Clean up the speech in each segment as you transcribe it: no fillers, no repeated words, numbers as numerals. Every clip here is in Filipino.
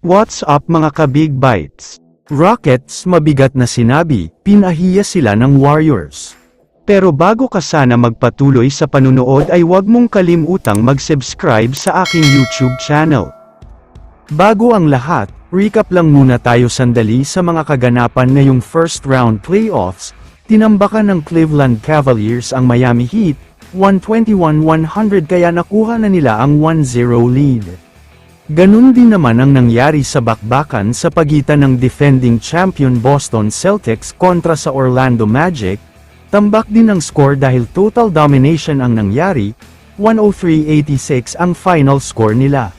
What's up mga ka-Big Bites? Rockets mabigat na sinabi, pinahiya sila ng Warriors. Pero bago ka sana magpatuloy sa panunood ay huwag mong kalimutang mag-subscribe sa aking YouTube channel. Bago ang lahat, recap lang muna tayo sandali sa mga kaganapan ngayong first round playoffs. Tinambakan ng Cleveland Cavaliers ang Miami Heat, 121-100 kaya nakuha na nila ang 1-0 lead. Ganun din naman ang nangyari sa bakbakan sa pagitan ng defending champion Boston Celtics kontra sa Orlando Magic. Tambak din ang score dahil total domination ang nangyari, 103-86 ang final score nila.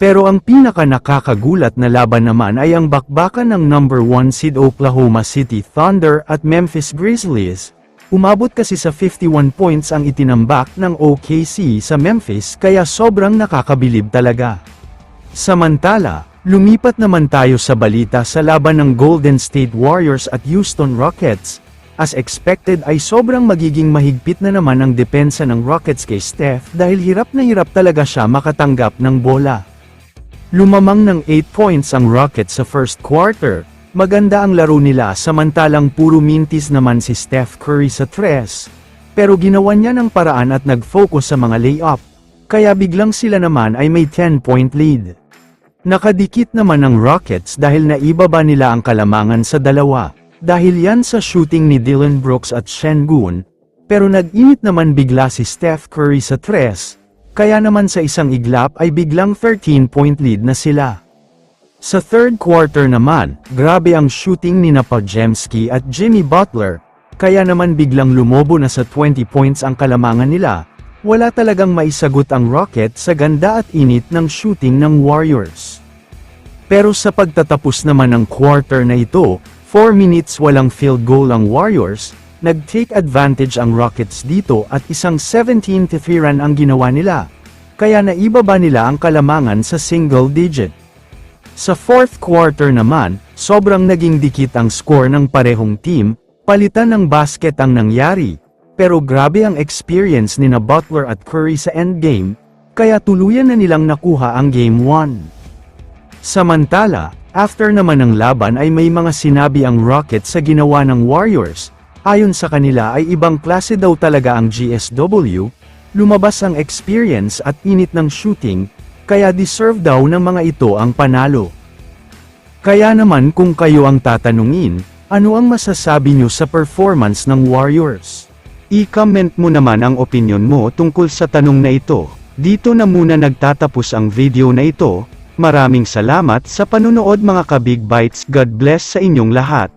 Pero ang pinaka nakakagulat na laban naman ay ang bakbakan ng number 1 seed Oklahoma City Thunder at Memphis Grizzlies. Umabot kasi sa 51 points ang itinambak ng OKC sa Memphis kaya sobrang nakakabilib talaga. Samantala, lumipat naman tayo sa balita sa laban ng Golden State Warriors at Houston Rockets. As expected ay sobrang magiging mahigpit na naman ang depensa ng Rockets kay Steph dahil hirap na hirap talaga siya makatanggap ng bola. Lumamang ng 8 points ang Rockets sa first quarter. Maganda ang laro nila samantalang puro mintis naman si Steph Curry sa tres. Pero ginawa niya ng paraan at nag-focus sa mga layup. Kaya biglang sila naman ay may 10-point lead. Nakadikit naman ang Rockets dahil naibaba nila ang kalamangan sa dalawa. Dahil yan sa shooting ni Dillon Brooks at Sengun. Pero nag-init naman bigla si Steph Curry sa tres. Kaya naman sa isang iglap ay biglang 13-point lead na sila. Sa third quarter naman, grabe ang shooting ni Podziemski at Jimmy Butler, kaya naman biglang lumobo na sa 20 points ang kalamangan nila. Wala talagang maisagot ang Rockets sa ganda at init ng shooting ng Warriors. Pero sa pagtatapos naman ng quarter na ito, 4 minutes walang field goal ang Warriors, nag-take advantage ang Rockets dito at isang 17-3 run ang ginawa nila, kaya naibaba nila ang kalamangan sa single digit. Sa fourth quarter naman, sobrang naging dikit ang score ng parehong team, palitan ng basket ang nangyari, pero grabe ang experience ni Butler at Curry sa endgame, kaya tuluyan na nilang nakuha ang Game 1. Samantala, after naman ng laban ay may mga sinabi ang Rockets sa ginawa ng Warriors, ayon sa kanila ay ibang klase daw talaga ang GSW, lumabas ang experience at init ng shooting, kaya deserve daw ng mga ito ang panalo. Kaya naman kung kayo ang tatanungin, ano ang masasabi nyo sa performance ng Warriors? I-comment mo naman ang opinion mo tungkol sa tanong na ito. Dito na muna nagtatapos ang video na ito. Maraming salamat sa panunood mga ka-Big Bites. God bless sa inyong lahat.